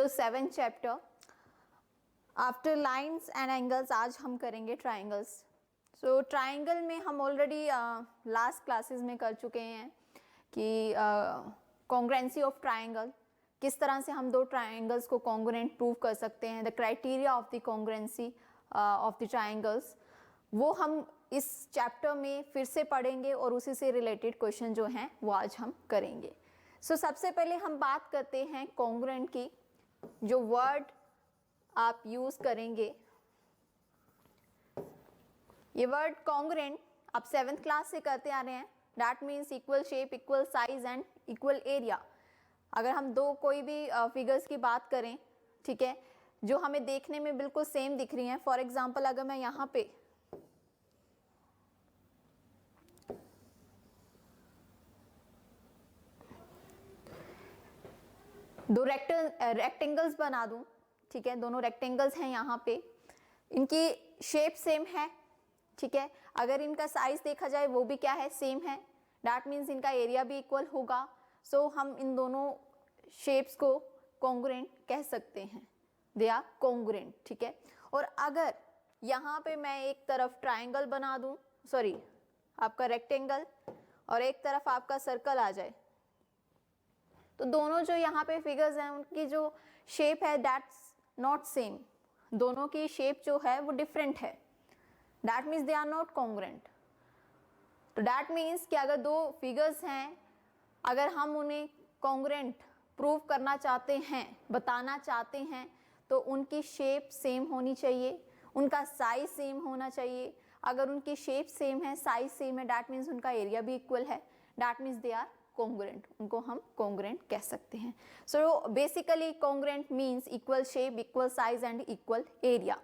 Seventh chapter after lines and angles. आज हम करेंगे ट्राइंगल्स। सो ट्राइंगल में हम ऑलरेडी लास्ट क्लासेस में कर चुके हैं कि कॉन्ग्रुएंसी ऑफ ट्राइंगल, किस तरह से हम दो ट्राइंगल्स को कॉन्ग्रुएंट प्रूव कर सकते हैं, the criteria of the congruency of the triangles, वो हम इस चैप्टर में फिर से पढ़ेंगे और उसी से रिलेटेड क्वेश्चन जो हैं वो आज हम करेंगे। सो सबसे पहले हम बात करते हैं कॉन्ग्रुएंट की। जो वर्ड आप यूज करेंगे, ये वर्ड कॉन्ग्रुएंट आप 7th क्लास से करते आ रहे हैं। That means equal shape, equal size and equal area. अगर हम दो कोई भी फिगर्स की बात करें, ठीक है, जो हमें देखने में बिल्कुल सेम दिख रही हैं। फॉर एग्जांपल अगर मैं यहाँ पे दो रेक्टेंगल्स बना दूं, ठीक है, दोनों रेक्टेंगल्स हैं यहाँ पे, इनकी शेप सेम है, ठीक है। अगर इनका साइज देखा जाए वो भी क्या है, सेम है। दैट मीन्स इनका एरिया भी इक्वल होगा। सो हम इन दोनों शेप्स को कॉन्ग्रुएंट कह सकते हैं, दे आर कॉन्ग्रुएंट, ठीक है। और अगर यहाँ पे मैं एक तरफ ट्राइंगल बना दूं, सॉरी आपका रेक्टेंगल, और एक तरफ आपका सर्कल आ जाए, तो दोनों जो यहाँ पे फिगर्स हैं उनकी जो शेप है दैट्स नॉट सेम। दोनों की शेप जो है वो डिफरेंट है। That means they are not congruent. तो दैट मीन्स कि अगर दो फिगर्स हैं, अगर हम उन्हें कॉन्ग्रुएंट प्रूव करना चाहते हैं, बताना चाहते हैं, तो उनकी शेप सेम होनी चाहिए, उनका साइज सेम होना चाहिए। अगर उनकी शेप सेम है, साइज सेम है, दैट मीन्स उनका एरिया भी इक्वल है। That means they are congruent, उनको हम कॉन्ग्रुएंट कह सकते हैं। So basically congruent means equal shape, equal size and equal area.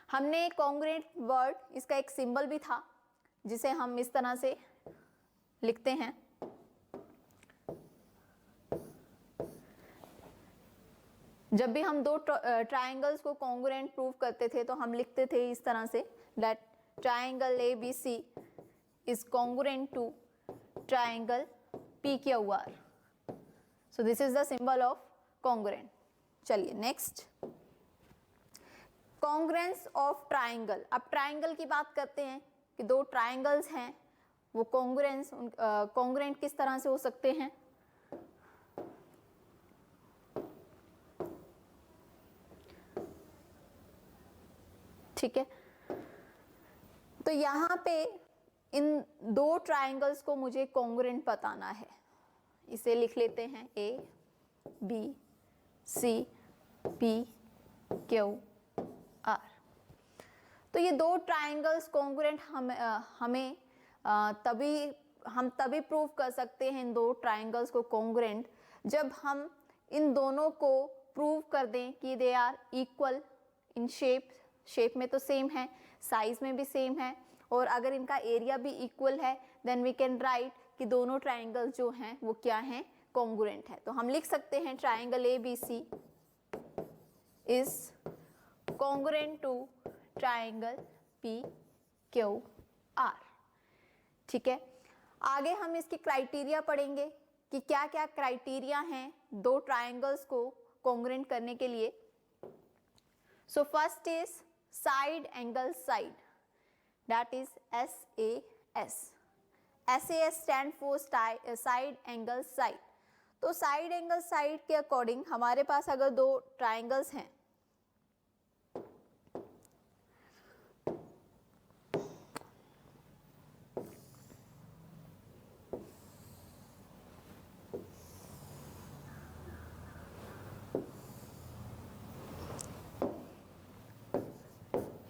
हमने कॉन्ग्रुएंट वर्ड, इसका एक सिंबल भी था जिसे हम इस तरह से लिखते हैं। जब भी हम दो ट्राइंगल्स को कॉन्ग्रुएंट प्रूव करते थे तो हम लिखते थे इस तरह से, that triangle ABC is congruent to triangle PQR. So this is the symbol of congruent. चलिए नेक्स्ट, कॉन्ग्रुएंस ऑफ ट्राइंगल। अब ट्राइंगल की बात करते हैं कि दो ट्राइंगल्स हैं, वो कॉन्ग्रुएंट किस तरह से हो सकते हैं। ठीक है, तो यहाँ पे इन दो ट्राइंगल्स को मुझे कॉन्ग्रुएंट बताना है। इसे लिख लेते हैं ABCPQR। तो ये दो ट्राइंगल्स कॉन्ग्रुएंट हमें तभी प्रूव कर सकते हैं इन दो ट्राइंगल्स को कॉन्ग्रुएंट, जब हम इन दोनों को प्रूव कर दें कि they are equal in shape में तो सेम है, साइज में भी सेम है, और अगर इनका एरिया भी इक्वल है, देन वी कैन राइट कि दोनों ट्राइंगल्स जो हैं वो क्या हैं, कॉन्ग्रुएंट है। तो हम लिख सकते हैं triangle ABC is congruent to triangle PQR। ठीक है, आगे हम इसकी क्राइटेरिया पढ़ेंगे कि क्या क्या क्राइटेरिया हैं दो ट्राइंगल्स को कॉन्ग्रुएंट करने के लिए। So first is side angle side, that is SAS. SAS stand for side angle side. तो साइड एंगल साइड के अकॉर्डिंग हमारे पास अगर दो ट्राइंगल्स हैं,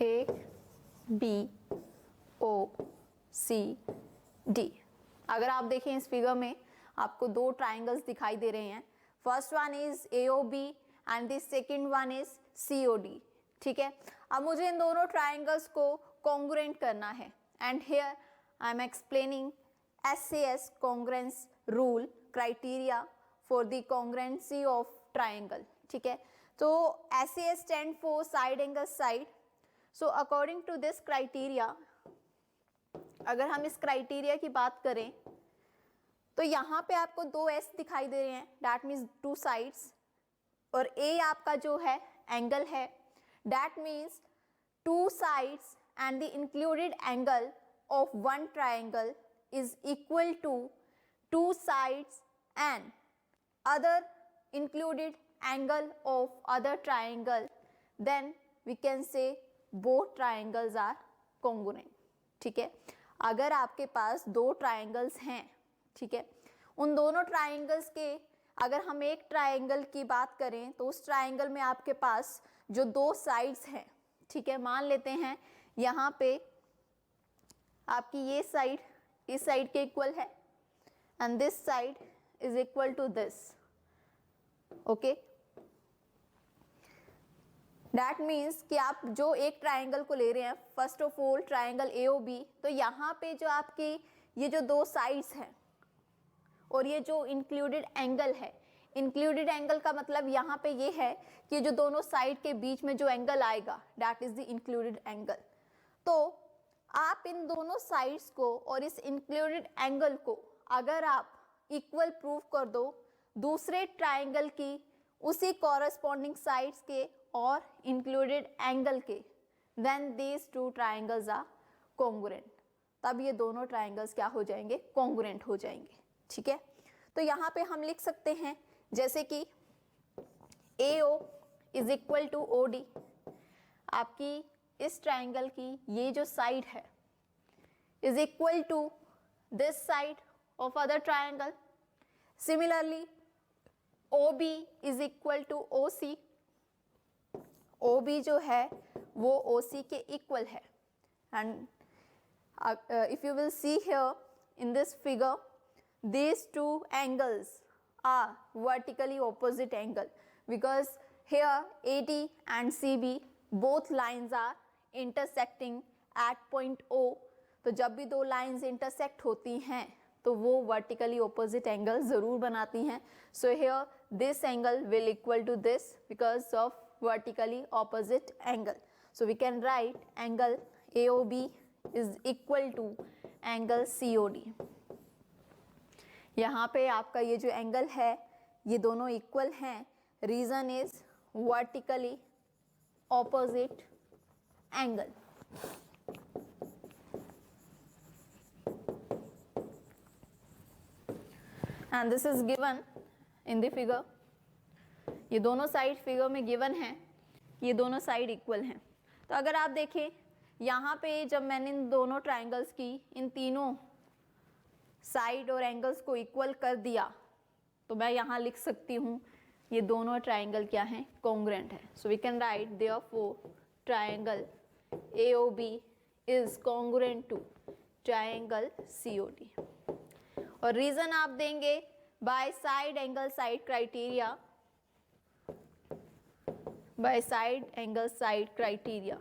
ABOCD। अगर आप देखें इस फिगर में आपको दो ट्राइंगल्स दिखाई दे रहे हैं। First one is AOB and the second one is COD। ठीक है, अब मुझे इन दोनों ट्राइंगल्स को कॉन्ग्रुएंट करना है, and here I am explaining SAS congruence rule criteria for the congruency of triangle, ठीक है। तो SAS stand for side angle side. So according to this criteria, अगर हम इस क्राइटेरिया की बात करें तो यहाँ पे आपको दो S दिखाई दे रहे हैं, that means two sides, और A आपका जो है एंगल है, that means two sides and the included angle of one triangle is equal to two sides and other included angle of other triangle, then we can say both triangles are congruent, ठीक है। अगर आपके पास दो triangles हैं, ठीक है, उन दोनों ट्राइंगल्स के अगर हम एक ट्राइंगल की बात करें तो उस ट्राइंगल में आपके पास जो दो साइड्स हैं, ठीक है, मान लेते हैं यहाँ पे आपकी ये साइड इस साइड के इक्वल है and this side is equal to this, okay. That means कि आप जो एक ट्राइंगल को ले रहे हैं, first of all triangle AOB, तो यहाँ पे जो आपकी ये जो दो साइड्स हैं और ये जो इंक्लूडेड एंगल है, इंक्लूडेड एंगल का मतलब यहाँ पे ये है कि जो दोनों साइड के बीच में जो एंगल आएगा that is the included angle. तो आप इन दोनों साइड्स को और इस इंक्लूडेड एंगल को अगर आप इक्वल प्रूव कर दो दूसरे ट्राइंगल की उसी कॉरस्पॉन्डिंग साइड्स के और इंक्लूडेड एंगल के, then these two triangles are congruent, तब ये दोनों ट्राइंगल्स क्या हो जाएंगे, कॉन्ग्रुएंट हो जाएंगे, ठीक है। तो यहाँ पे हम लिख सकते हैं जैसे कि AO is equal to OD, आपकी इस ट्राइंगल की ये जो साइड है is equal to this side of other triangle. Similarly OB is equal to OC, OB जो है वो OC के इक्वल है। And if you will see here in this figure, these two angles are vertically opposite angle because here AD and CB both lines are intersecting at point O। तो जब भी दो lines intersect होती हैं तो वो vertically opposite angle ज़रूर बनाती हैं। So here this angle will equal to this because of vertically opposite angle. So we can write angle AOB is equal to angle COD। यहाँ पे आपका ये जो एंगल है ये दोनों इक्वल हैं, reason is vertically opposite angle. And this is given in the figure, ये दोनों साइड फिगर में गिवन हैं, ये दोनों साइड इक्वल हैं। तो अगर आप देखें यहाँ पे जब मैंने इन दोनों ट्राइंगल्स की इन तीनों साइड और एंगल्स को इक्वल कर दिया तो मैं यहाँ लिख सकती हूँ ये दोनों ट्राइंगल क्या हैं, कॉन्ग्रुएंट है। So we can write therefore triangle AOB is congruent to triangle COD। और रीजन आप देंगे by side angle side criteria, by side angle side criteria.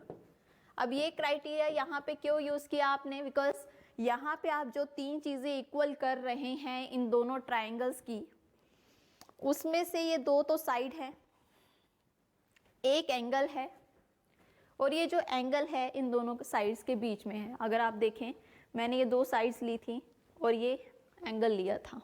अब ये क्राइटेरिया यहाँ पे क्यों यूज़ किया आपने, बिकॉज यहाँ पे आप जो तीन चीज़ें इक्वल कर रहे हैं इन दोनों ट्राइंगल्स की, उसमें से ये दो तो साइड है, एक एंगल है, और ये जो एंगल है इन दोनों साइड्स के बीच में है। अगर आप देखें मैंने ये दो साइड्स ली थी और ये एंगल लिया था,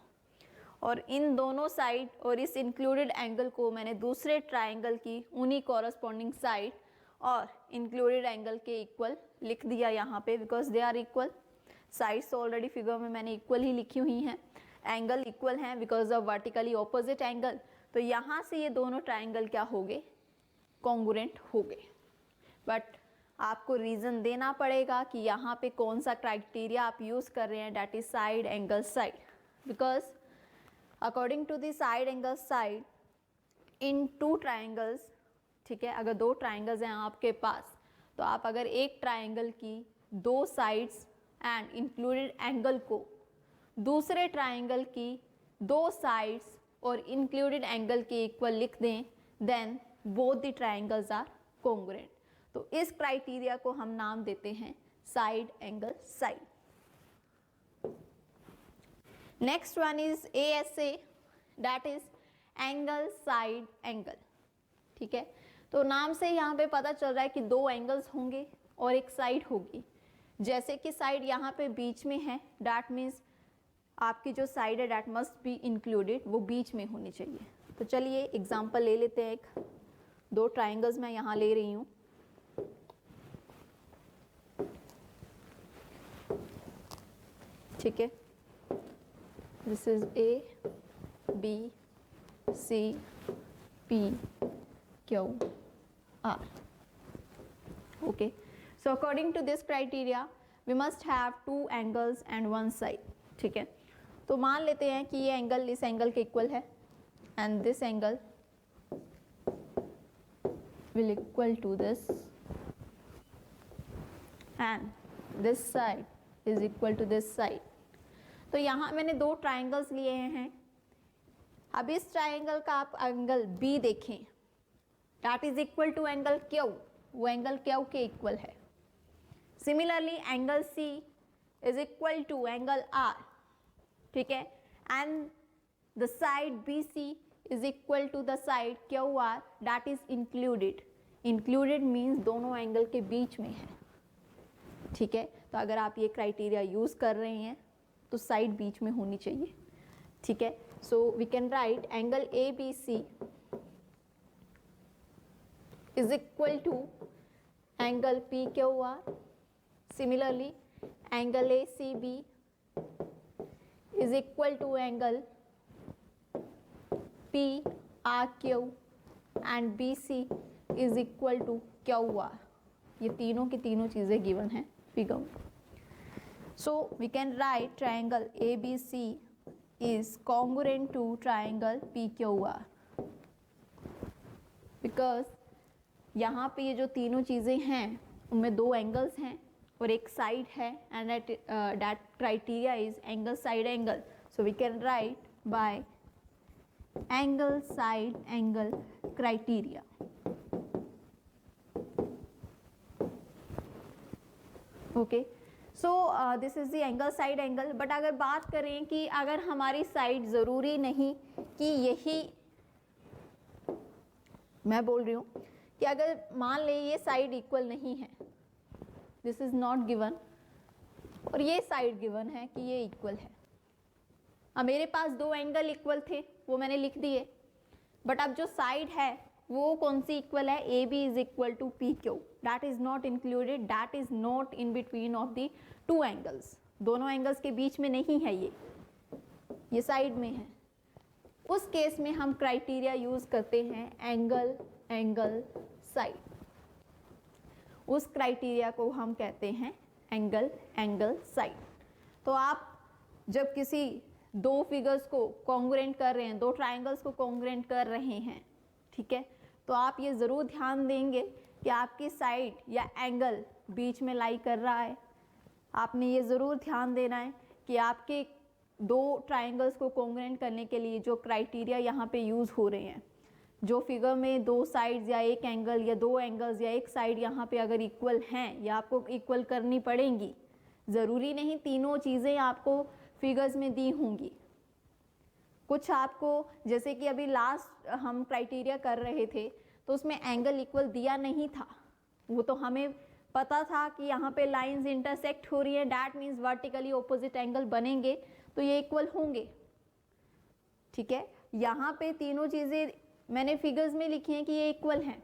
और इन दोनों साइड और इस इंक्लूडेड एंगल को मैंने दूसरे ट्राइंगल की उन्हीं कॉरस्पॉन्डिंग साइड और इंक्लूडेड एंगल के इक्वल लिख दिया यहाँ पे, because they are equal. Sides तो ऑलरेडी फिगर में मैंने इक्वल ही लिखी हुई हैं, एंगल इक्वल हैं because of vertically opposite angle. तो यहाँ से ये दोनों ट्राइंगल क्या हो गए, कॉन्ग्रुएंट हो गए। बट आपको रीज़न देना पड़ेगा कि यहाँ पे कौन सा क्राइटेरिया आप यूज़ कर रहे हैं, that is side angle side, because according to the side angle side in two triangles, ठीक है, अगर दो ट्राइंगल्स हैं आपके पास तो आप अगर एक ट्राइंगल की दो साइड्स एंड इंक्लूडेड एंगल को दूसरे ट्राइंगल की दो साइड्स और इंक्लूडेड एंगल के इक्वल लिख दें, then both the triangles are congruent. तो इस क्राइटेरिया को हम नाम देते हैं side angle side. Next one is ASA, that is angle side angle. ठीक है, तो नाम से यहाँ पे पता चल रहा है कि दो एंगल्स होंगे और एक साइड होगी। जैसे कि साइड यहाँ पे बीच में है, दैट मीन्स आपकी जो साइड है दैट मस्ट बी इंक्लूडेड, वो बीच में होनी चाहिए। तो चलिए एग्जांपल ले लेते हैं। एक दो ट्राइंगल्स मैं यहाँ ले रही हूँ। ठीक है, this is ABCPQR। okay, so according to this criteria we must have two angles and one side। ठीक है, तो मान लेते हैं कि ये एंगल इस एंगल के इक्वल है and this angle will equal to this and this side is equal to this side। तो यहाँ मैंने दो ट्राइंगल्स लिए हैं। अब इस ट्राइंगल का आप एंगल B देखें, that is equal to angle Q, वो एंगल Q के इक्वल है। Similarly angle C is equal to angle R। ठीक है, and the side BC is equal to the side QR, that is included. Included means दोनों angle के बीच में है। ठीक है, तो अगर आप ये क्राइटेरिया यूज कर रहे हैं तो साइड बीच में होनी चाहिए। ठीक है, so we can write angle ABC is equal to angle PQR। Similarly angle ACB is equal to angle PRQ and BC is equal to QR। ये तीनों की तीनों चीज़ें गिवन हैं फिगर में। So we can write triangle ABC is congruent to triangle PQR because यहाँ पे ये जो तीनों चीज़ें हैं उनमें दो एंगल्स हैं और एक साइड है and that criteria is angle side angle। So we can write by angle side angle criteria। Okay, so this is the angle side angle। but अगर बात करें कि अगर हमारी साइड ज़रूरी नहीं कि यही, मैं बोल रही हूँ कि अगर मान लें ये साइड इक्वल नहीं है, दिस इज नॉट गिवन, और ये साइड गिवन है कि ये इक्वल है। अब मेरे पास दो एंगल इक्वल थे, वो मैंने लिख दिए, बट अब जो साइड है वो कौन सी इक्वल है? AB is equal to PQ, that is not included, that is not in between of the two angles. दोनों एंगल्स के बीच में नहीं है, ये साइड में है। उस केस में हम क्राइटेरिया यूज करते हैं एंगल एंगल साइड। उस क्राइटेरिया को हम कहते हैं एंगल एंगल साइड। तो आप जब किसी दो फिगर्स को कॉन्ग्रुएंट कर रहे हैं, दो ट्राइंगल्स को कॉन्ग्रुएंट कर रहे हैं, ठीक है, तो आप ये ज़रूर ध्यान देंगे कि आपकी साइड या एंगल बीच में लाई कर रहा है। आपने ये ज़रूर ध्यान देना है कि आपके दो ट्राइंगल्स को कॉन्ग्रुएंट करने के लिए जो क्राइटेरिया यहाँ पे यूज़ हो रहे हैं, जो फिगर में दो साइड्स या एक एंगल या दो एंगल्स या एक साइड यहाँ पे अगर इक्वल हैं या आपको इक्वल करनी पड़ेंगी, ज़रूरी नहीं तीनों चीज़ें आपको फिगर्स में दी होंगी। कुछ आपको, जैसे कि अभी लास्ट हम क्राइटेरिया कर रहे थे तो उसमें एंगल इक्वल दिया नहीं था, वो तो हमें पता था कि यहाँ पे लाइंस इंटरसेक्ट हो रही हैं, that means vertically opposite angle बनेंगे तो ये इक्वल होंगे। ठीक है, यहाँ पे तीनों चीज़ें मैंने फिगर्स में लिखी हैं कि ये इक्वल हैं,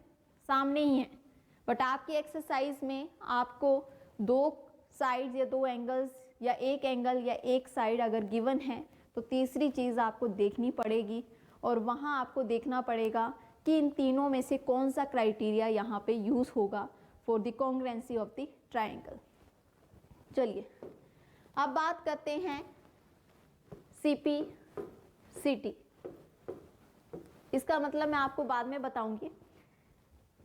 सामने ही हैं, बट आपकी एक्सरसाइज में आपको दो साइड्स या दो एंगल्स या एक एंगल या एक साइड अगर गिवन है तो तीसरी चीज़ आपको देखनी पड़ेगी और वहाँ आपको देखना पड़ेगा कि इन तीनों में से कौन सा क्राइटेरिया यहाँ पे यूज़ होगा for the congruency of the triangle. चलिए अब बात करते हैं CP CT। इसका मतलब मैं आपको बाद में बताऊंगी,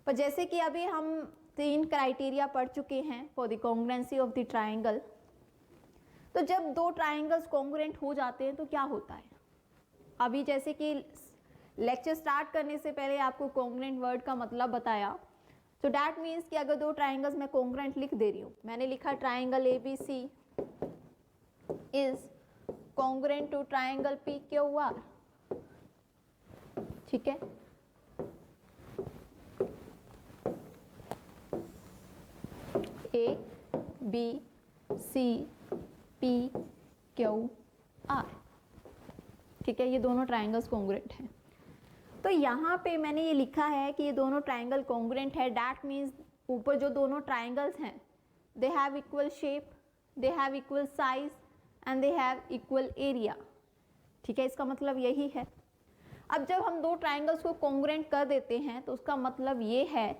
पर जैसे कि अभी हम तीन क्राइटेरिया पढ़ चुके हैं for the congruency of the triangle. तो जब दो ट्राइंगल्स कॉन्ग्रुएंट हो जाते हैं तो क्या होता है? अभी जैसे कि लेक्चर स्टार्ट करने से पहले आपको कॉन्ग्रुएंट वर्ड का मतलब बताया, तो डैट मीन्स कि अगर दो ट्राइंगल्स मैं कॉन्ग्रुएंट लिख दे रही हूँ, मैंने लिखा triangle ABC is congruent to triangle P Q R, ठीक है। A B C P Q R, ठीक है, ये दोनों ट्राइंगल्स कॉन्ग्रुएंट हैं। तो यहाँ पे मैंने ये लिखा है कि ये दोनों ट्राइंगल कॉन्ग्रुएंट है, दैट मीन्स ऊपर जो दोनों ट्राइंगल्स हैं they have equal shape, they have equal size and they have equal area, ठीक है, इसका मतलब यही है। अब जब हम दो ट्राइंगल्स को कॉन्ग्रुएंट कर देते हैं तो उसका मतलब ये है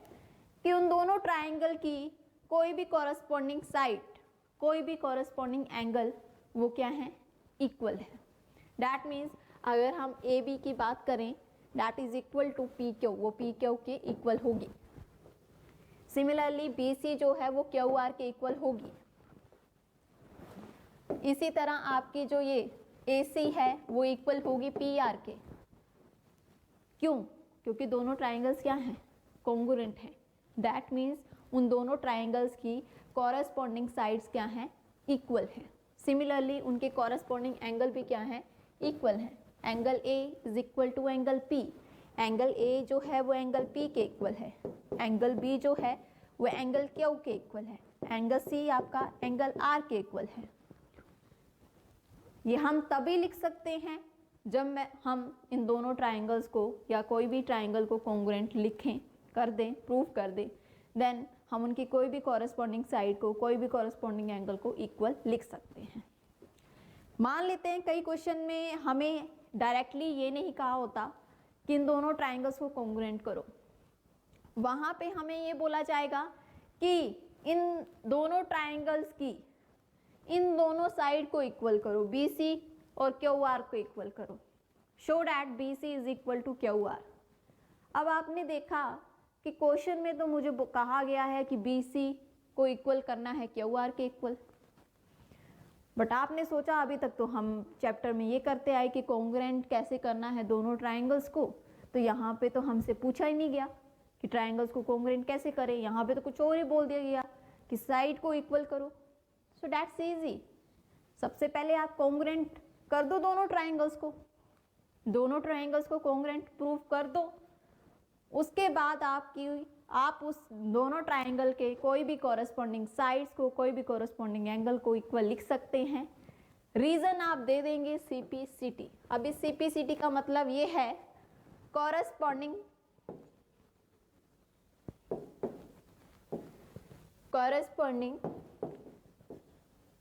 कि उन दोनों ट्राइंगल की कोई भी कॉरस्पॉन्डिंग साइड, कोई भी कॉरस्पॉन्डिंग एंगल वो क्या है, इक्वल है। दैट मीन्स अगर हम ए बी की बात करें that is equal to P Q, वो पी क्यू के इक्वल होगी। सिमिलरली बी सी जो है वो क्यू आर के इक्वल होगी। इसी तरह आपकी जो ये ए सी है वो इक्वल होगी पी आर के। क्यों? क्योंकि दोनों ट्राइंगल्स क्या हैं, कॉन्ग्रुएंट हैं। दैट मीन्स उन दोनों ट्राइंगल्स की कॉरस्पॉन्डिंग साइड्स क्या हैं, इक्वल हैं। सिमिलरली उनके कॉरस्पॉन्डिंग एंगल भी क्या है, इक्वल है। Angle A is equal to angle P, angle A जो है वो एंगल पी के इक्वल है, एंगल बी जो है वो एंगल क्यू के इक्वल है, एंगल सी आपका एंगल आर के इक्वल है। ये हम तभी लिख सकते हैं जब हम इन दोनों ट्राइंगल्स को या कोई भी ट्राइंगल को कॉन्ग्रुएंट लिखें, कर दें, प्रूव कर दें, देन हम उनकी कोई भी कॉरस्पॉन्डिंग साइड को, कोई भी कॉरस्पॉन्डिंग एंगल को इक्वल लिख सकते हैं। मान लेते हैं कई क्वेश्चन में हमें डायरेक्टली ये नहीं कहा होता कि इन दोनों ट्राइंगल्स को कॉन्ग्रुएंट करो, वहाँ पे हमें ये बोला जाएगा कि इन दोनों ट्राइंगल्स की इन दोनों साइड को इक्वल करो, बी सी और क्यू आर को इक्वल करो, show that B C is equal to Q R. अब आपने देखा कि क्वेश्चन में तो मुझे कहा गया है कि बी सी को इक्वल करना है क्यू आर के इक्वल, बट आपने सोचा अभी तक तो हम चैप्टर में ये करते आए कि कॉन्ग्रुएंट कैसे करना है दोनों ट्राइंगल्स को, तो यहाँ पे तो हमसे पूछा ही नहीं गया कि ट्राइंगल्स को कॉन्ग्रुएंट कैसे करें। यहाँ पे तो कुछ और ही बोल दिया गया कि साइड को इक्वल करो। So that's easy. सबसे पहले आप कॉन्ग्रुएंट कर दो दोनों ट्राइंगल्स को कॉन्ग्रुएंट प्रूव कर दो। उसके बाद आप उस दोनों ट्राइंगल के कोई भी कॉरस्पॉन्डिंग साइड्स को, कोई भी कॉरस्पॉन्डिंग एंगल को इक्वल लिख सकते हैं। रीजन आप दे देंगे सीपीसीटी। अब इस सीपीसीटी का मतलब ये है corresponding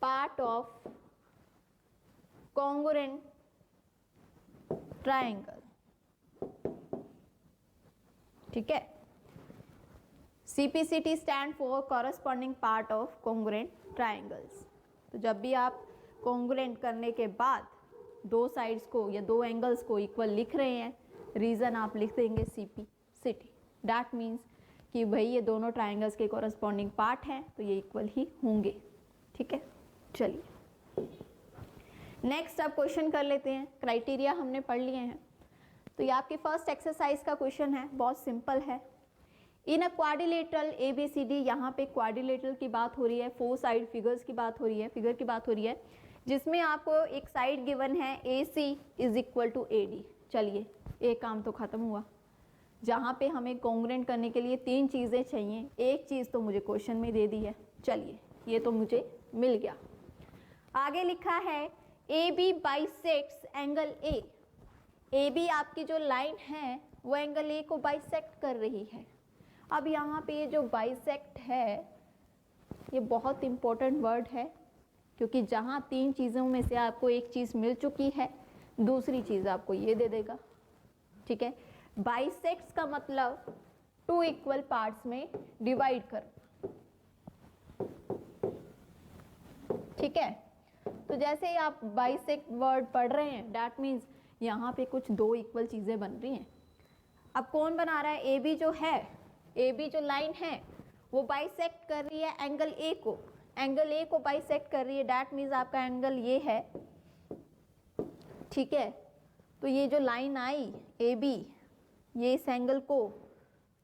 part of congruent triangle, ठीक है। CPCT stand for corresponding part of congruent triangles. तो जब भी आप कॉन्ग्रुएंट करने के बाद दो साइड्स को या दो एंगल्स को इक्वल लिख रहे हैं, रीज़न आप लिख देंगे CPCT। दैट मीन्स कि भाई ये दोनों ट्राइंगल्स के कॉरस्पॉन्डिंग पार्ट हैं तो ये इक्वल ही होंगे, ठीक है। चलिए नेक्स्ट अब क्वेश्चन कर लेते हैं। क्राइटेरिया हमने पढ़ लिए हैं, तो ये आपके फर्स्ट एक्सरसाइज का क्वेश्चन है, बहुत सिंपल है। इन अ क्वाड्रिलेटरल ABCD, यहाँ पे क्वाड्रिलेटरल की बात हो रही है, 4 साइड फिगर की बात हो रही है, जिसमें आपको एक साइड गिवन है AC is equal to AD। चलिए एक काम तो खत्म हुआ। जहाँ पे हमें कॉन्ग्रुएंट करने के लिए 3 चीज़ें चाहिए, एक चीज़ तो मुझे क्वेश्चन में दे दी है। चलिए ये तो मुझे मिल गया। आगे लिखा है AB bisects angle A। AB आपकी जो लाइन है वो एंगल A को बाइसेक्ट कर रही है। अब यहाँ पे ये जो बाइसेक्ट है ये बहुत इंपॉर्टेंट वर्ड है, क्योंकि जहाँ 3 चीज़ों में से आपको एक चीज़ मिल चुकी है, दूसरी चीज़ आपको ये दे देगा, ठीक है। बाइसेक्ट्स का मतलब 2 इक्वल पार्ट्स में डिवाइड कर, ठीक है। तो जैसे ही आप बाइसेक्ट वर्ड पढ़ रहे हैं दैट मीन्स यहाँ पे कुछ 2 इक्वल चीज़ें बन रही हैं। अब कौन बना रहा है? AB जो है, AB जो लाइन है वो बाइसेक्ट कर रही है एंगल A को, एंगल A को बाइसेक्ट कर रही है। दैट मीन्स आपका एंगल ये है, ठीक है। तो ये जो लाइन आई AB, ये इस एंगल को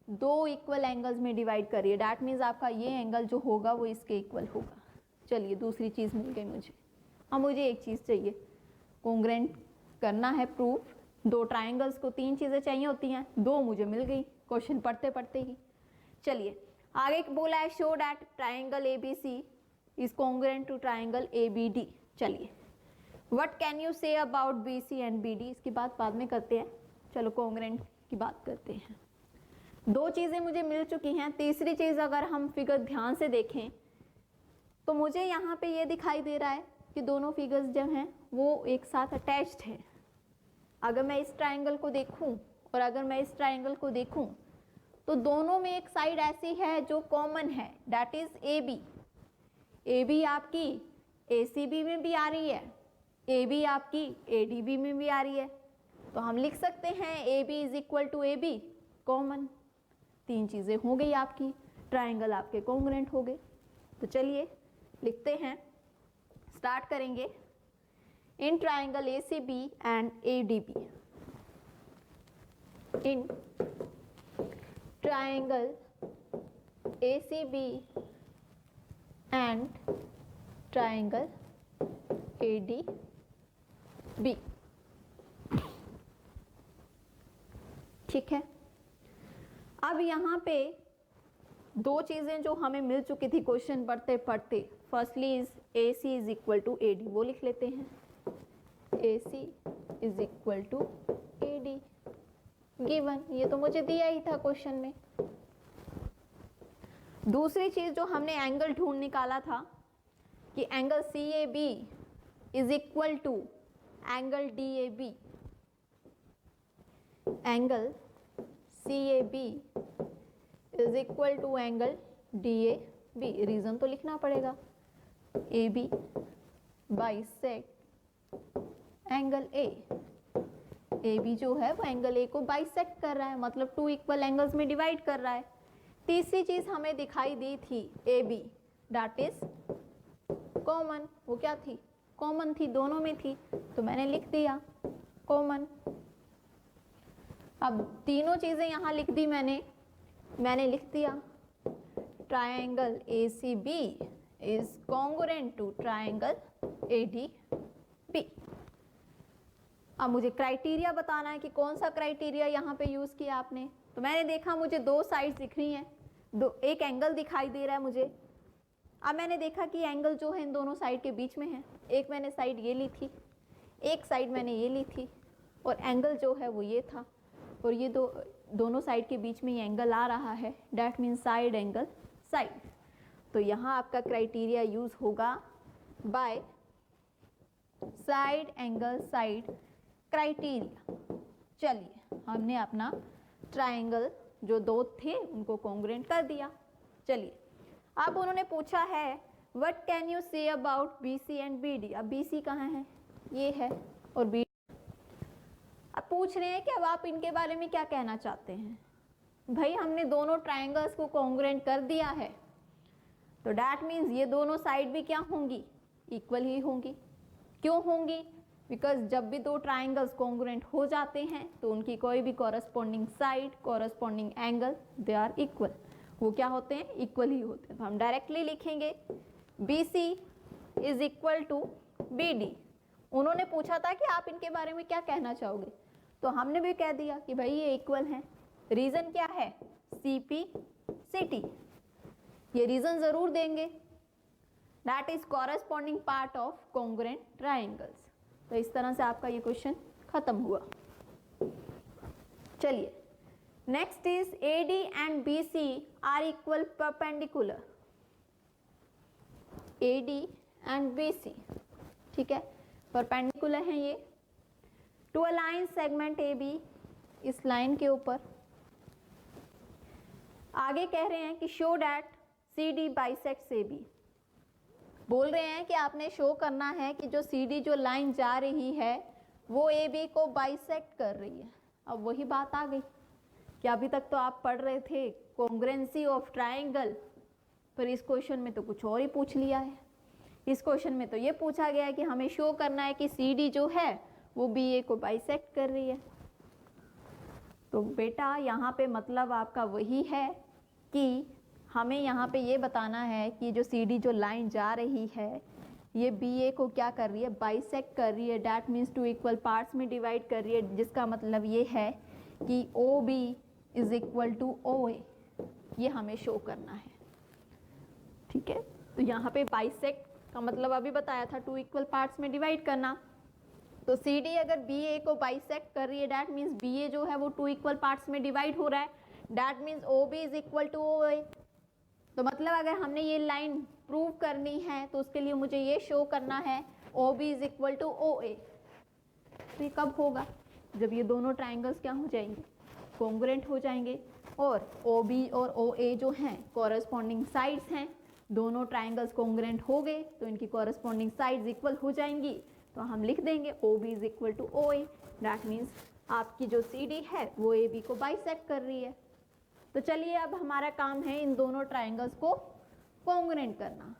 2 इक्वल एंगल्स में डिवाइड कर रही है। दैट मीन्स आपका ये एंगल जो होगा वो इसके इक्वल होगा। चलिए दूसरी चीज़ मिल गई मुझे। अब मुझे एक चीज़ चाहिए, कॉन्ग्रेंट करना है प्रूफ। दो ट्राइंगल्स को तीन चीज़ें चाहिए होती हैं, दो मुझे मिल गई क्वेश्चन पढ़ते पढ़ते ही। चलिए आगे बोला है show that triangle ABC is congruent to triangle ABD। चलिए what can you say about BC and BD, इसकी बात बाद में करते हैं, चलो कॉन्ग्रेंट की बात करते हैं। दो चीज़ें मुझे मिल चुकी हैं, तीसरी चीज़ अगर हम फिगर ध्यान से देखें तो मुझे यहाँ पे ये दिखाई दे रहा है कि दोनों फिगर्स जो हैं वो एक साथ अटैच्ड हैं। अगर मैं इस ट्राइंगल को देखूं और अगर मैं इस ट्राइंगल को देखूं तो दोनों में एक साइड ऐसी है जो कॉमन है, दैट इज AB। AB आपकी ACB में भी आ रही है, AB आपकी ADB में भी आ रही है, तो हम लिख सकते हैं AB is equal to AB common. तीन चीज़ें हो गई आपकी, ट्राइंगल आपके कॉन्ग्रेंट हो गए। तो चलिए लिखते हैं, स्टार्ट करेंगे। In triangle ACB and ADB, in triangle ACB and triangle ADB, ठीक है। अब यहाँ पे दो चीज़ें जो हमें मिल चुकी थी क्वेश्चन पढ़ते पढ़ते, firstly is AC is equal to AD, वो लिख लेते हैं, AC is equal to AD given, ये तो मुझे दिया ही था क्वेश्चन में। दूसरी चीज जो हमने एंगल ढूंढ निकाला था कि angle CAB is equal to angle DAB, angle CAB is equal to angle DAB। Reason तो लिखना पड़ेगा, AB bisect angle A, AB जो है वो एंगल A को बाइसेक्ट कर रहा है, मतलब टू इक्वल एंगल्स में डिवाइड कर रहा है। तीसरी चीज हमें दिखाई दी थी AB, दैट इज कॉमन। वो क्या थी? कॉमन थी, दोनों में थी, तो मैंने लिख दिया कॉमन। अब तीनों चीजें यहाँ लिख दी मैंने लिख दिया triangle ACB is congruent to triangle ADB। अब मुझे क्राइटेरिया बताना है कि कौन सा क्राइटेरिया यहाँ पे यूज किया आपने। तो मैंने देखा मुझे दो साइड्स दिख रही हैं, एक एंगल दिखाई दे रहा है मुझे। अब मैंने देखा कि एंगल जो है इन दोनों साइड के बीच में है, एक मैंने साइड ये ली थी, एक साइड मैंने ये ली थी, और एंगल जो है वो ये था, और ये दोनों साइड के बीच में ये एंगल आ रहा है, that means side angle side. तो यहाँ आपका क्राइटेरिया यूज होगा bye side angle side criteria. चलिए हमने अपना ट्राइंगल जो दो थे उनको कॉन्ग्रुएंट कर दिया। चलिए अब उन्होंने पूछा है what can you say about BC and BD। अब BC कहाँ है? ये है, और BD अब पूछ रहे हैं कि अब आप इनके बारे में क्या कहना चाहते हैं। भाई हमने दोनों ट्राइंगल्स को कॉन्ग्रुएंट कर दिया है, तो डैट मीन्स ये दोनों साइड भी क्या होंगी? इक्वल ही होंगी। क्यों होंगी? बिकॉज जब भी दो ट्राइंगल्स कॉन्ग्रुएंट हो जाते हैं तो उनकी कोई भी corresponding side, corresponding angle, they are equal. वो क्या होते हैं? इक्वल ही होते हैं। तो हम डायरेक्टली लिखेंगे BC is equal to BD। उन्होंने पूछा था कि आप इनके बारे में क्या कहना चाहोगे, तो हमने भी कह दिया कि भाई ये इक्वल हैं। रीजन क्या है? CP CT, ये रीजन जरूर देंगे, that is corresponding part of congruent triangles. तो इस तरह से आपका ये क्वेश्चन खत्म हुआ। चलिए next is AD and BC are equal perpendicular. AD and BC, ठीक है, परपेंडिकुलर हैं ये to a line segment AB, इस लाइन के ऊपर। आगे कह रहे हैं कि show that CD bisects AB। बोल रहे हैं कि आपने शो करना है कि जो CD जो लाइन जा रही है वो AB को बाइसेक्ट कर रही है। अब वही बात आ गई कि अभी तक तो आप पढ़ रहे थे कॉन्ग्रुएंसी ऑफ ट्राइंगल, पर इस क्वेश्चन में तो कुछ और ही पूछ लिया है। इस क्वेश्चन में तो ये पूछा गया है कि हमें शो करना है कि CD जो है वो BA को बाइसेक्ट कर रही है। तो बेटा यहाँ पे मतलब आपका वही है कि हमें यहाँ पे ये बताना है कि जो CD जो लाइन जा रही है ये बी ए को क्या कर रही है, बाइसेक्ट कर रही है, that means two equal parts में डिवाइड कर रही है, जिसका मतलब ये है कि O B is equal to O A, ये हमें शो करना है। ठीक है, तो यहाँ पे बाइसेक्ट का मतलब अभी बताया था टू इक्वल पार्ट्स में डिवाइड करना। तो सी डी अगर बी ए को बाइसेक्ट कर रही है, डैट मीन्स बी ए जो है वो टू इक्वल पार्ट्स में डिवाइड हो रहा है, that means O B is equal to O A. तो मतलब अगर हमने ये लाइन प्रूव करनी है तो उसके लिए मुझे ये शो करना है O B is equal to O A. तो ये कब होगा, जब ये दोनों ट्राइंगल्स क्या हो जाएंगे, कॉन्ग्रुएंट हो जाएंगे, और ओ बी और ओ ए जो हैं कॉरस्पॉन्डिंग साइड्स हैं, दोनों ट्राइंगल्स कॉन्ग्रुएंट हो गए तो इनकी कॉरस्पॉन्डिंग साइड्स इक्वल हो जाएंगी, तो हम लिख देंगे O B is equal to O A. That means आपकी जो सी डी है वो ए बी को बाइसेक्ट कर रही है। तो चलिए अब हमारा काम है इन दोनों ट्राइंगल्स को कॉन्ग्रुएंट करना।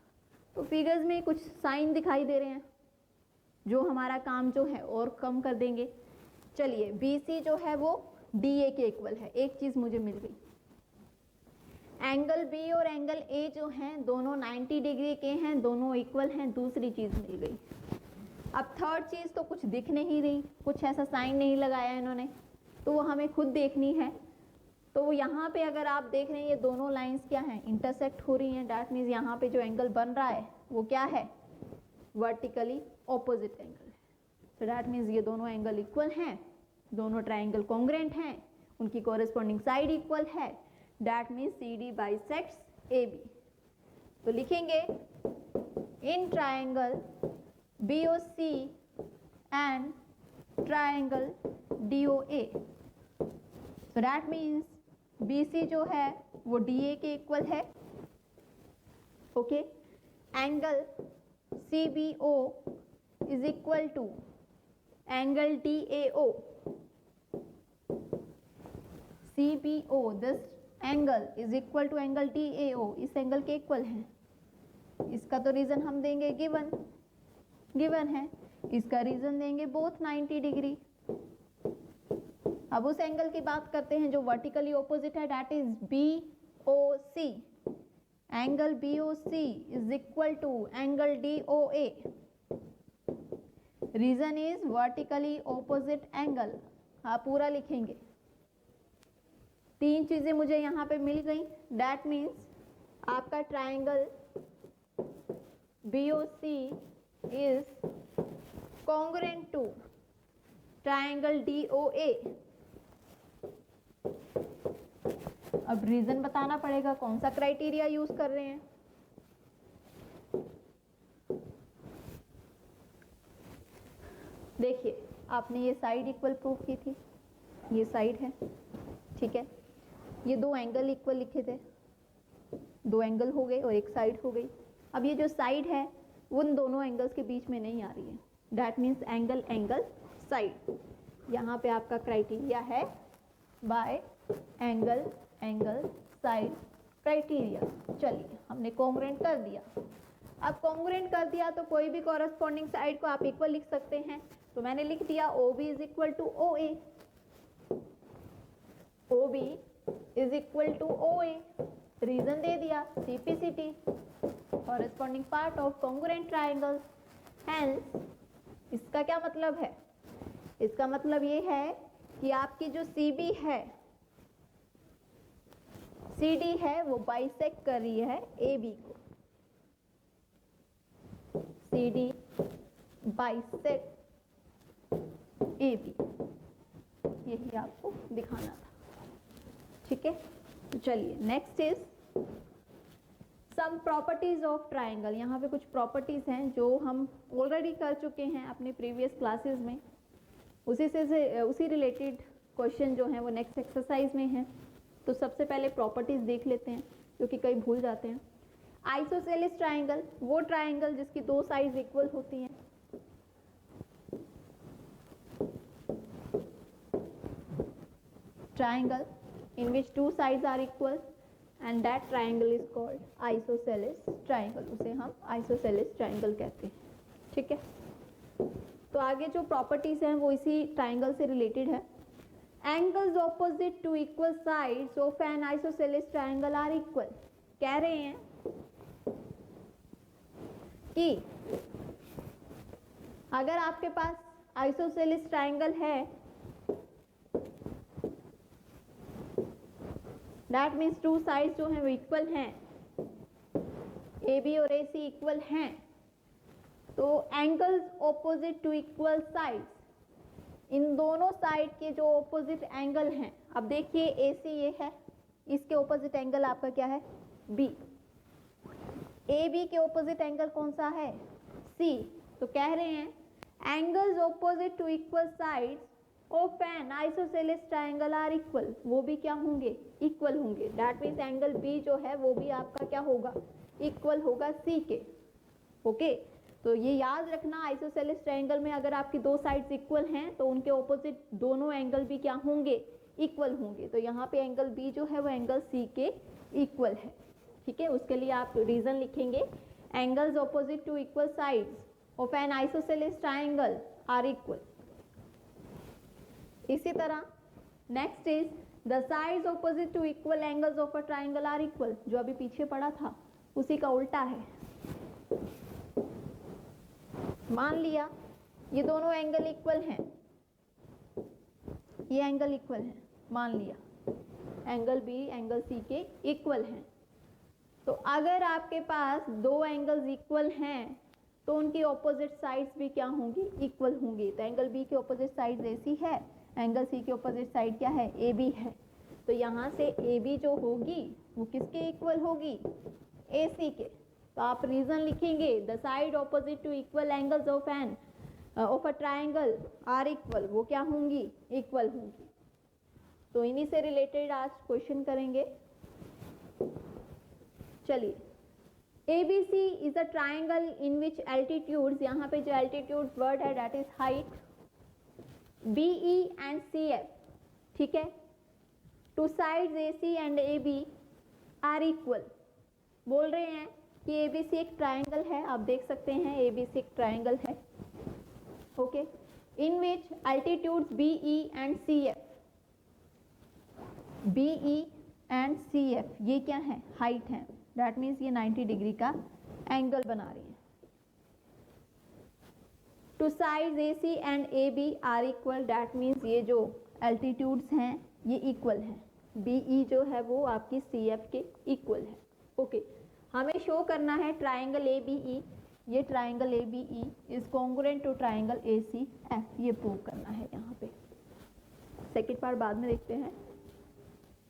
तो फिगर्स में कुछ साइन दिखाई दे रहे हैं जो हमारा काम जो है और कम कर देंगे। चलिए बी सी जो है वो डी ए के इक्वल है, एक चीज़ मुझे मिल गई। एंगल बी और एंगल ए जो हैं दोनों 90 डिग्री के हैं, दोनों इक्वल हैं, दूसरी चीज़ मिल गई। अब थर्ड चीज़ तो कुछ दिख नहीं रही, कुछ ऐसा साइन नहीं लगाया इन्होंने, तो वो हमें खुद देखनी है। तो यहाँ पे अगर आप देख रहे हैं ये दोनों लाइंस क्या हैं, इंटरसेक्ट हो रही हैं, डैट मीन्स यहाँ पे जो एंगल बन रहा है वो क्या है, वर्टिकली ऑपोजिट एंगल है। तो डैट मीन्स ये दोनों एंगल इक्वल हैं, दोनों ट्राइंगल कॉन्ग्रुएंट हैं, उनकी कॉरेस्पॉन्डिंग साइड इक्वल है, that means C D bisects A B. तो लिखेंगे in triangle B O C and triangle D O A. So that means B C जो है वो डी ए के इक्वल है। Okay, angle C B O is equal to angle D A O. C B O this angle is equal to angle D A O, इस angle के equal है। इसका तो रीजन हम देंगे गिवन है, इसका रीजन देंगे बोथ 90 डिग्री। अब उस एंगल की बात करते हैं जो वर्टिकली ऑपोजिट है, that is B O C. Angle B O C is equal to angle D O A. Reason is vertically opposite angle. आप पूरा लिखेंगे। तीन चीजें मुझे यहाँ पे मिल गई, दैट मीन्स आपका triangle B O C is congruent to triangle D O A. अब रीजन बताना पड़ेगा कौन सा क्राइटेरिया यूज कर रहे हैं। देखिए आपने ये साइड इक्वल प्रूव की थी, ये साइड है, ठीक है, ये दो एंगल इक्वल लिखे थे, दो एंगल हो गए और एक साइड हो गई। अब ये जो साइड है उन दोनों एंगल्स के बीच में नहीं आ रही है, that means angle angle side. यहाँ पे आपका क्राइटेरिया है bye angle angle side criteria. चलिए हमने कॉन्ग्रुएंट कर दिया। अब कॉन्ग्रुएंट कर दिया तो कोई भी कॉरस्पॉन्डिंग साइड को आप इक्वल लिख सकते हैं। तो मैंने लिख दिया O B is equal to O A, O B is equal to O A. Reason दे दिया CPCT, corresponding part of congruent triangles. Hence इसका क्या मतलब है, इसका मतलब ये है कि आपकी जो सी बी है, सी डी है, वो बाइसेक्ट कर रही है ए बी को। C D bisect A B, यही आपको दिखाना था, ठीक है। तो चलिए next is some properties of triangle. यहाँ पे कुछ प्रॉपर्टीज हैं जो हम ऑलरेडी कर चुके हैं अपने प्रीवियस क्लासेस में, उसी रिलेटेड क्वेश्चन जो हैं वो नेक्स्ट एक्सरसाइज में हैं। तो सबसे पहले प्रॉपर्टीज देख लेते हैं क्योंकि कई भूल जाते हैं। आइसोसेलेस ट्राइंगल, वो ट्राइंगल जिसकी दो साइड्स इक्वल होती हैं। Triangle in which two sides are equal and that triangle is called isosceles triangle, उसे हम isosceles triangle कहते हैं, ठीक है। तो आगे जो प्रॉपर्टीज हैं वो इसी ट्राइंगल से रिलेटेड है। Angles opposite to equal sides of an isosceles triangle are equal. कह रहे हैं कि अगर आपके पास आइसोसेलेस ट्राइंगल है, दैट मीन्स टू साइड्स जो हैं वो इक्वल हैं, ए बी और ए सी इक्वल हैं, तो angles opposite to equal sides, इन दोनों साइड के जो ऑपोजिट एंगल हैं, अब देखिए ए सी ये है, इसके ऑपोजिट एंगल आपका क्या है, बी, ए बी के ऑपोजिट एंगल कौन सा है, सी, तो कह रहे हैं angles opposite to equal sides of an isosceles triangle are equal, वो भी क्या होंगे, इक्वल होंगे, दैट मीन्स एंगल बी जो है वो भी आपका क्या होगा, इक्वल होगा सी के। ओके, तो ये याद रखना, आइसोसेलेस ट्राइंगल में अगर आपकी दो साइड्स इक्वल हैं तो उनके ऑपोजिट दोनों एंगल भी क्या होंगे, इक्वल होंगे, तो यहाँ पे एंगल बी जो है वो एंगल सी के इक्वल है। ठीक है, उसके लिए आप रीजन लिखेंगे, angles opposite to equal sides of an isosceles triangle are equal. इसी तरह next is the sides opposite to equal angles of a triangle are equal, जो अभी पीछे पड़ा था उसी का उल्टा है। मान लिया ये दोनों एंगल इक्वल हैं, ये एंगल इक्वल है, मान लिया एंगल बी एंगल सी के इक्वल हैं, तो अगर आपके पास दो एंगल्स इक्वल हैं तो उनकी ऑपोजिट साइड्स भी क्या होंगी, इक्वल होंगी। तो एंगल बी की ऑपोजिट साइड ए सी है, एंगल सी की ऑपोजिट साइड क्या है, ए बी है, तो यहाँ से ए बी जो होगी वो किसके इक्वल होगी, ए सी के। तो आप रीजन लिखेंगे, the side opposite to equal angles of a triangle are equal, वो क्या होंगी, इक्वल होंगी। तो इन्हीं से रिलेटेड आज क्वेश्चन करेंगे। चलिए, ABC is a triangle in which altitudes, यहाँ पे जो एल्टीट्यूड्स वर्ड है that is height, BE and CF, ठीक है, two sides AC and AB are equal. बोल रहे हैं कि ABC एक ट्राइंगल है, आप देख सकते हैं ABC एक ट्राइंगल है, okay, in which altitudes BE and CF, BE and CF ये क्या है, हाइट है, दैट मीन्स ये 90 डिग्री का एंगल बना रही है। Two sides AC and AB are equal, that means ये जो एल्टीट्यूड्स हैं ये इक्वल हैं, BE जो है वो आपकी CF के इक्वल है। ओके, हमें शो करना है ट्राइंगल ABE, ये triangle ABE is congruent to triangle ACF, ये प्रूव करना है यहाँ पे। सेकेंड पार्ट बाद में देखते हैं।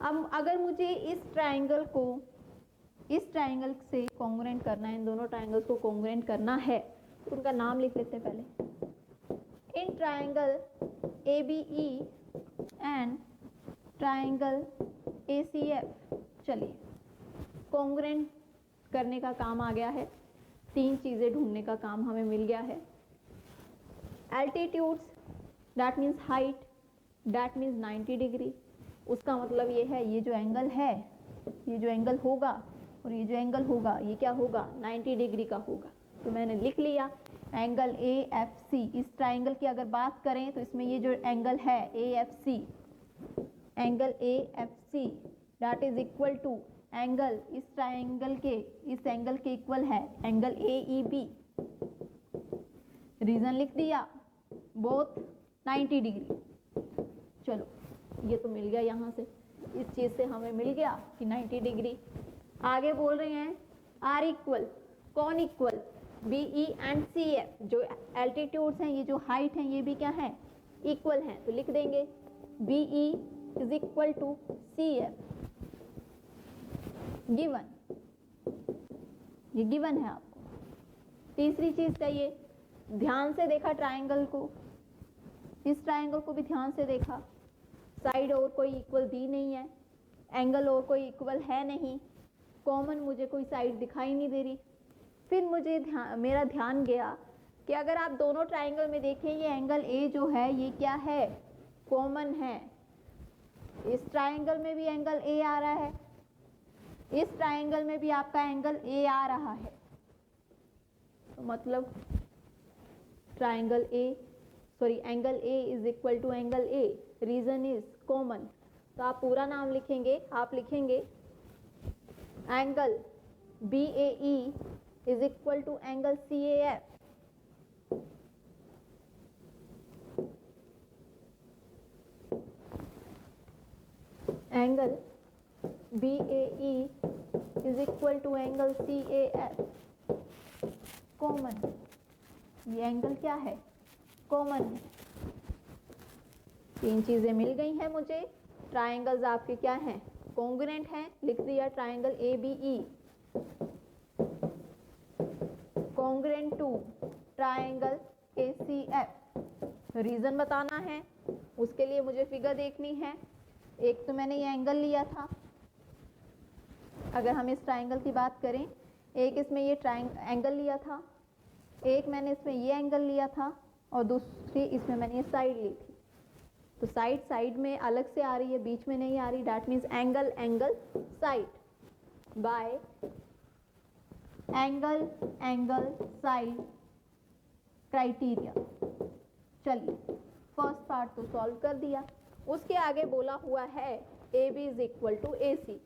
अब अगर मुझे इस ट्राइंगल को इस ट्राइंगल से कॉन्ग्रुएंट करना है, इन दोनों ट्राइंगल्स को कॉन्ग्रुएंट करना है, तो उनका नाम लिख लेते हैं पहले। In triangle ABE and triangle ACF, चलिए कॉन्ग्रुएंट करने का काम आ गया है, तीन चीज़ें ढूंढने का काम हमें मिल गया है। Altitudes that means height, that means 90 degree, उसका मतलब ये है ये जो एंगल है, ये जो एंगल होगा और ये जो एंगल होगा ये क्या होगा, 90 डिग्री का होगा। तो मैंने लिख लिया एंगल AFC। इस ट्राइंगल की अगर बात करें तो इसमें ये जो एंगल है AFC, angle AFC that is equal to angle इस ट्राइंगल के, इस एंगल के इक्वल है एंगल AEB। रीजन लिख दिया, बोथ 90 डिग्री। चलो ये तो मिल गया, यहाँ से इस चीज़ से हमें मिल गया कि 90 डिग्री। आगे बोल रहे हैं आर इक्वल, कौन इक्वल, BE एंड CF, जो एल्टीट्यूड्स हैं, ये जो हाइट हैं, ये भी क्या है, इक्वल हैं। तो लिख देंगे BE is equal to CF, given, ये गिवन है आपको। तीसरी चीज़ चाहिए, ध्यान से देखा ट्राइंगल को, इस ट्राइंगल को भी ध्यान से देखा, साइड और कोई इक्वल दी नहीं है, एंगल और कोई इक्वल है नहीं, कॉमन मुझे कोई साइड दिखाई नहीं दे रही। फिर मुझे मेरा ध्यान गया कि अगर आप दोनों ट्राइंगल में देखें, ये एंगल A जो है ये क्या है, कॉमन है, इस ट्राइंगल में भी एंगल A आ रहा है, इस ट्राइंगल में भी आपका एंगल A आ रहा है, तो मतलब triangle angle A is equal to angle A, reason is common. तो आप पूरा नाम लिखेंगे, आप लिखेंगे angle BAE is equal to angle CAF, angle B A E is equal to angle C A F common. ये एंगल क्या है? कॉमन है। तीन चीजें मिल गई हैं मुझे। ट्राइंगल्स आपके क्या हैं? कॉन्ग्रुएंट हैं। लिख दिया triangle A B E congruent to triangle A C F. Reason बताना है, उसके लिए मुझे फिगर देखनी है। एक तो मैंने ये एंगल लिया था, अगर हम इस ट्राइंगल की बात करें, एक इसमें ये एंगल लिया था, एक मैंने इसमें ये एंगल लिया था, और दूसरी इसमें मैंने ये साइड ली थी। तो साइड साइड में अलग से आ रही है, बीच में नहीं आ रही। That means angle angle side by angle angle side criteria. चलिए, फर्स्ट पार्ट तो सॉल्व कर दिया। उसके आगे बोला हुआ है A B is equal to A C.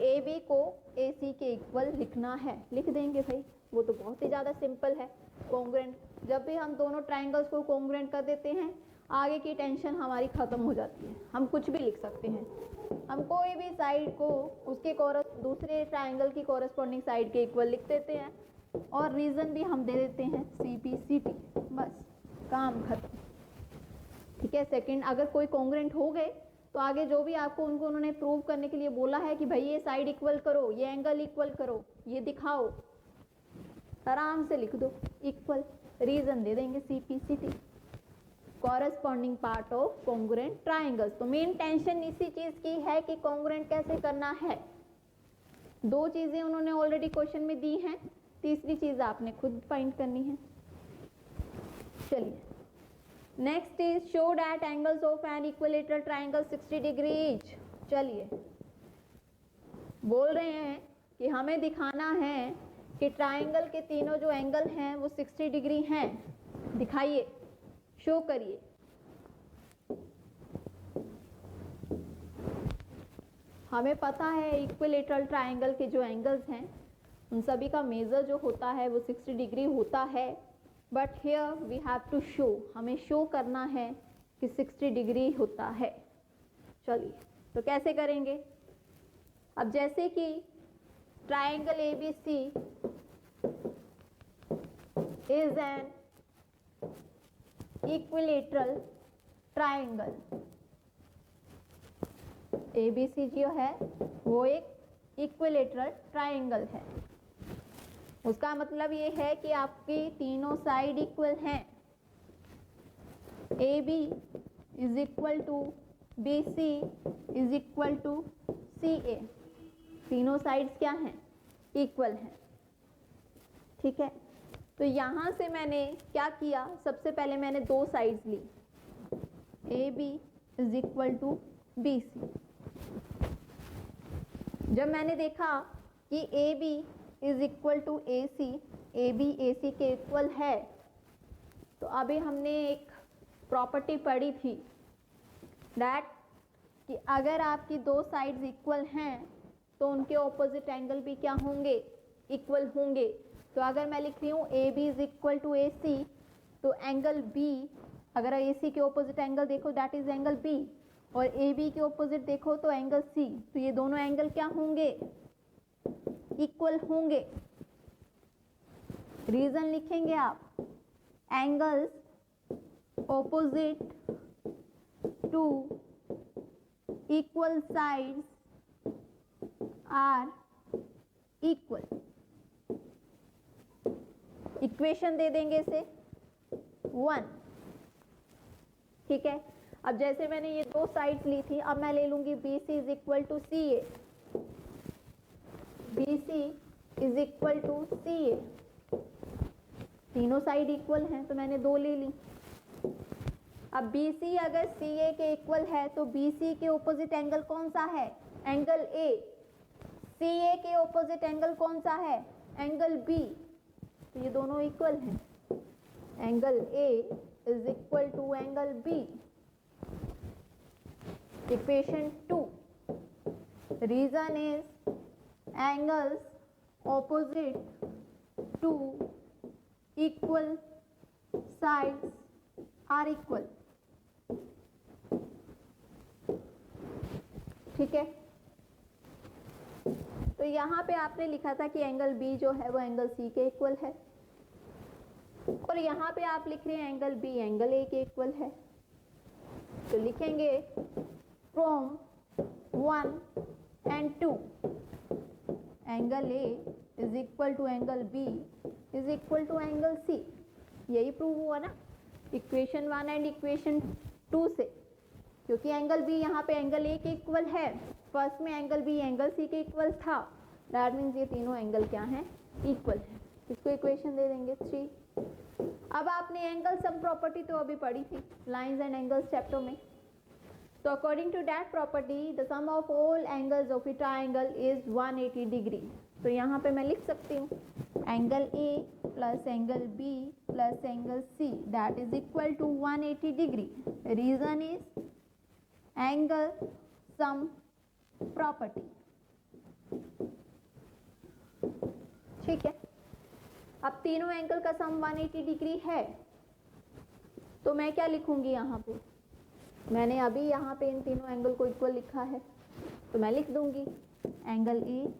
A B को ए सी के इक्वल लिखना है। लिख देंगे भाई, वो तो बहुत ही ज़्यादा सिंपल है। कॉन्ग्रुएंट, जब भी हम दोनों ट्राइंगल्स को कॉन्ग्रुएंट कर देते हैं, आगे की टेंशन हमारी ख़त्म हो जाती है। हम कुछ भी लिख सकते हैं। हम कोई भी साइड को उसके दूसरे ट्राइंगल की कॉरस्पॉन्डिंग साइड के इक्वल लिख देते हैं, और रीज़न भी हम दे देते हैं सी पी सी टी। बस काम खत्म। ठीक है। सेकंड, अगर कोई कॉन्ग्रुएंट हो गए तो आगे जो भी आपको उन्होंने प्रूव करने के लिए बोला है कि भाई ये साइड इक्वल करो, ये एंगल इक्वल करो, ये दिखाओ, आराम से लिख दो इक्वल। रीजन दे देंगे C P C T, corresponding part of congruent triangles. तो मेन टेंशन इसी चीज की है कि कॉन्ग्रुएंट कैसे करना है। दो चीजें उन्होंने ऑलरेडी क्वेश्चन में दी हैं, तीसरी चीज आपने खुद फाइंड करनी है। चलिए, next is show that angles of N equilateral triangle 60 degrees. चलिए, बोल रहे हैं कि हमें दिखाना है कि ट्राइंगल के तीनों जो एंगल हैं वो 60 डिग्री हैं। दिखाइए, शो करिए। हमें पता है इक्विलेटरल ट्राइंगल के जो एंगल्स हैं उन सभी का मेजर जो होता है वो 60 डिग्री होता है, but here we have to show, हमें शो करना है कि 60 डिग्री होता है। चलिए, तो कैसे करेंगे? अब जैसे कि triangle A B C is an equilateral triangle. A B C जो है वो एक इक्विलेटरल ट्राइंगल है। उसका मतलब ये है कि आपकी तीनों साइड इक्वल हैं। A B is equal to B C is equal to C A. तीनों साइड्स क्या हैं? इक्वल हैं। ठीक है। तो यहाँ से मैंने क्या किया, सबसे पहले मैंने दो साइड्स ली, A B is equal to B C. जब मैंने देखा कि A B is equal to A C, A B A C के इक्वल है, तो अभी हमने एक प्रॉपर्टी पढ़ी थी दैट कि अगर आपकी दो साइड्स इक्वल हैं तो उनके ऑपोजिट एंगल भी क्या होंगे? इक्वल होंगे। तो अगर मैं लिख रही हूँ A B is equal to A C, तो एंगल बी, अगर ए सी के ऑपोजिट एंगल देखो दैट इज एंगल बी, और ए बी के ऑपोजिट देखो तो एंगल सी, तो ये दोनों एंगल क्या होंगे? इक्वल होंगे। रीजन लिखेंगे आप, angles opposite to equal sides are equal. Equation दे देंगे इसे 1। ठीक है। अब जैसे मैंने ये दो साइड्स ली थी, अब मैं ले लूंगी B C is equal to C A. B C is equal to C A, तीनों साइड इक्वल हैं तो मैंने दो ले ली। अब बी सी अगर सी ए के इक्वल है तो बी सी के ऑपोजिट एंगल कौन सा है? एंगल ए। सी ए के ऑपोजिट एंगल कौन सा है? Angle B. तो ये दोनों इक्वल हैं। Angle A is equal to angle B. Equation 2। Reason is angles opposite to equal sides are equal। ठीक है। तो यहाँ पे आपने लिखा था कि एंगल बी जो है वो एंगल सी के इक्वल है, और यहाँ पे आप लिख रहे हैं एंगल बी एंगल ए के इक्वल है। तो लिखेंगे from 1 and 2 angle A is equal to angle B is equal to angle C. यही प्रूव हुआ ना इक्वेशन 1 एंड इक्वेशन 2 से, क्योंकि एंगल बी यहाँ पे एंगल ए के इक्वल है, फर्स्ट में एंगल बी एंगल सी के इक्वल था, दैट मीन्स ये तीनों एंगल क्या हैं, इक्वल है। इसको इक्वेशन दे देंगे 3। अब आपने एंगल सम प्रॉपर्टी तो अभी पढ़ी थी लाइंस एंड एंगल्स चैप्टर में। तो according to that property the sum of all angles of a triangle is 180 degree. तो यहाँ पे मैं लिख सकती हूँ angle A plus angle B plus angle C that is equal to 180 degree. Reason is angle sum property. ठीक है, अब तीनों एंगल का सम 180 डिग्री है, तो मैं क्या लिखूंगी यहाँ पे, मैंने अभी यहाँ पे इन तीनों एंगल को इक्वल लिखा है, तो मैं लिख दूंगी angle A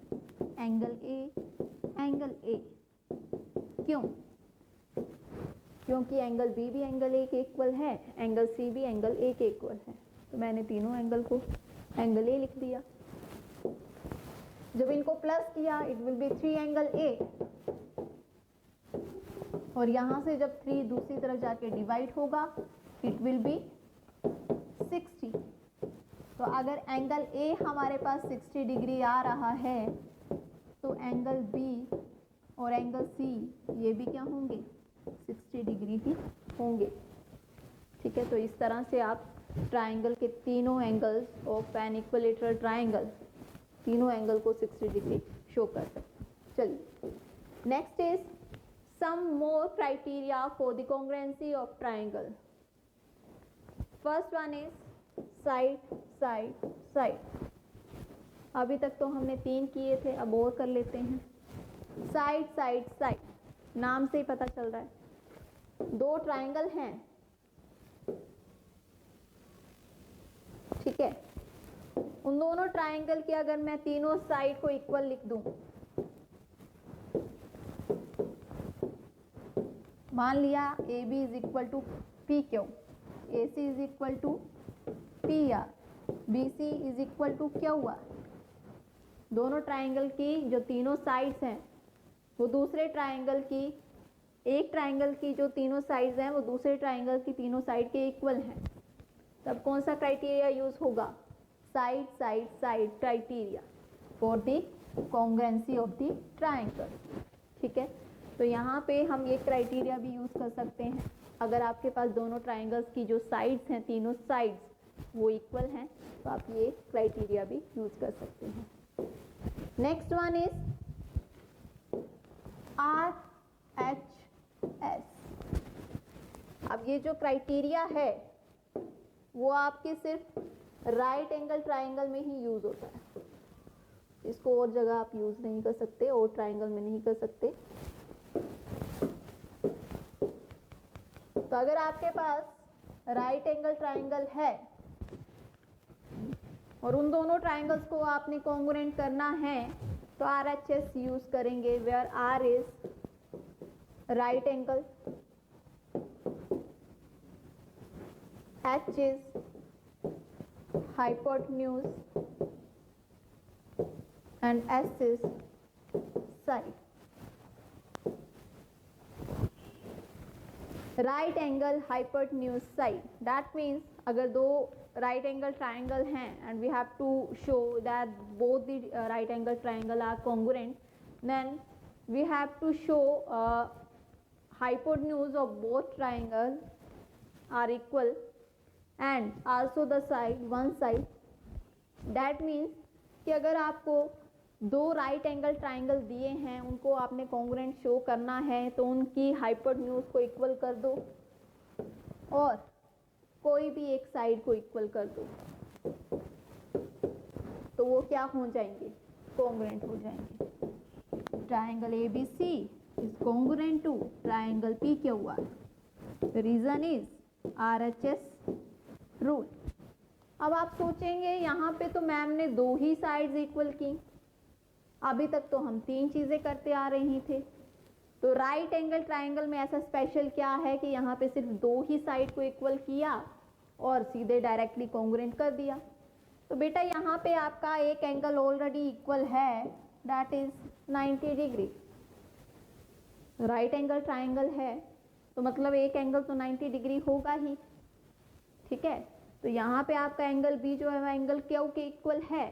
angle A angle A. क्यों? क्योंकि एंगल बी भी एंगल ए के इक्वल है, एंगल सी भी एंगल ए के इक्वल है, तो मैंने तीनों एंगल को एंगल ए लिख दिया। जब इनको प्लस किया it will be 3 angle A, और यहाँ से जब 3 दूसरी तरफ जाके डिवाइड होगा इट विल बी 60। तो अगर एंगल ए हमारे पास 60 डिग्री आ रहा है तो एंगल बी और एंगल सी ये भी क्या होंगे, 60 डिग्री ही होंगे। ठीक है, तो इस तरह से आप ट्राइंगल के तीनों angles of N equilateral triangle, तीनों एंगल को 60 डिग्री शो कर सकते हैं। चलिए next is some more criteria for the congruency of triangle. First one is side side side। अभी तक तो हमने 3 किए थे, अब और कर लेते हैं। साइड साइड साइड, नाम से ही पता चल रहा है 2 ट्राइंगल हैं, ठीक है। उन दोनों ट्राइंगल की अगर मैं तीनों साइड को इक्वल लिख दूं, मान लिया A B is equal to P Q, A C is equal to P R, B C is equal to Q R. दोनों ट्राइंगल की जो तीनों साइड्स हैं वो दूसरे ट्राइंगल की, एक ट्राइंगल की जो तीनों साइड्स हैं वो दूसरे ट्राइंगल की तीनों साइड के इक्वल हैं, तब कौन सा क्राइटेरिया यूज होगा, side side side criteria for the congruency of the triangle. ठीक है, तो यहाँ पे हम ये क्राइटेरिया भी यूज़ कर सकते हैं। अगर आपके पास दोनों ट्राइंगल्स की जो साइड्स हैं, तीनों साइड्स वो इक्वल हैं, तो आप ये क्राइटेरिया भी यूज़ कर सकते हैं। Next one is RHS। अब ये जो क्राइटेरिया है वो आपके सिर्फ राइट एंगल ट्राइंगल में ही यूज़ होता है, इसको और जगह आप यूज़ नहीं कर सकते, और ट्राइंगल में नहीं कर सकते। तो अगर आपके पास राइट एंगल ट्राइंगल है और उन दोनों ट्राइंगल्स को आपने कॉन्ग्रुएंट करना है तो RHS यूज करेंगे, where R is right angle, H is hypotenuse and S is side। Right angle hypotenuse side, that means अगर 2 राइट एंगल ट्राइंगल हैं and we have to show that both the right angle triangle are congruent, then we have to show hypotenuse of both triangles are equal and also the side one side। that means कि अगर आपको 2 right angle triangle दिए हैं, उनको आपने congruent show करना है, तो उनकी हाइपोटेन्यूज को इक्वल कर दो और कोई भी एक साइड को इक्वल कर दो, तो वो क्या हो जाएंगे, कॉन्ग्रुएंट हो जाएंगे। Triangle ABC is congruent to triangle PQR। The reason is RHS rule। अब आप सोचेंगे यहाँ पे तो मैम ने 2 ही साइड्स इक्वल की, अभी तक तो हम 3 चीज़ें करते आ रही थे। तो राइट एंगल ट्राइंगल में ऐसा स्पेशल क्या है कि यहाँ पे सिर्फ 2 ही साइड को इक्वल किया और सीधे डायरेक्टली कॉन्ग्रुएंट कर दिया। तो बेटा यहाँ पे आपका एक एंगल ऑलरेडी इक्वल है, that is 90 degree. Right angle triangle है तो मतलब एक एंगल तो 90 डिग्री होगा ही, ठीक है। तो यहाँ पे आपका एंगल बी जो है वह एंगल क्यू के इक्वल है,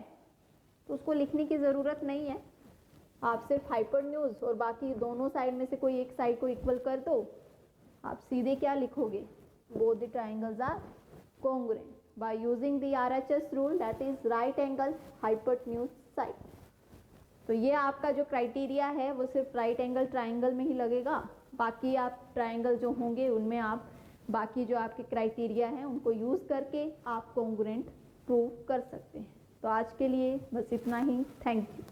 तो उसको लिखने की ज़रूरत नहीं है। आप सिर्फ हाइपोटेन्यूज और बाकी दोनों साइड में से कोई एक साइड को इक्वल कर दो, आप सीधे क्या लिखोगे, both the triangles are congruent by using the RHS rule, that is right angle hypotenuse side. तो ये आपका जो क्राइटेरिया है वो सिर्फ राइट एंगल ट्राइंगल में ही लगेगा, बाकी आप ट्राइंगल जो होंगे उनमें आप बाकी जो आपके क्राइटेरिया हैं उनको यूज़ करके आप कॉन्ग्रुएंट प्रूव कर सकते हैं। तो आज के लिए बस इतना ही, थैंक यू।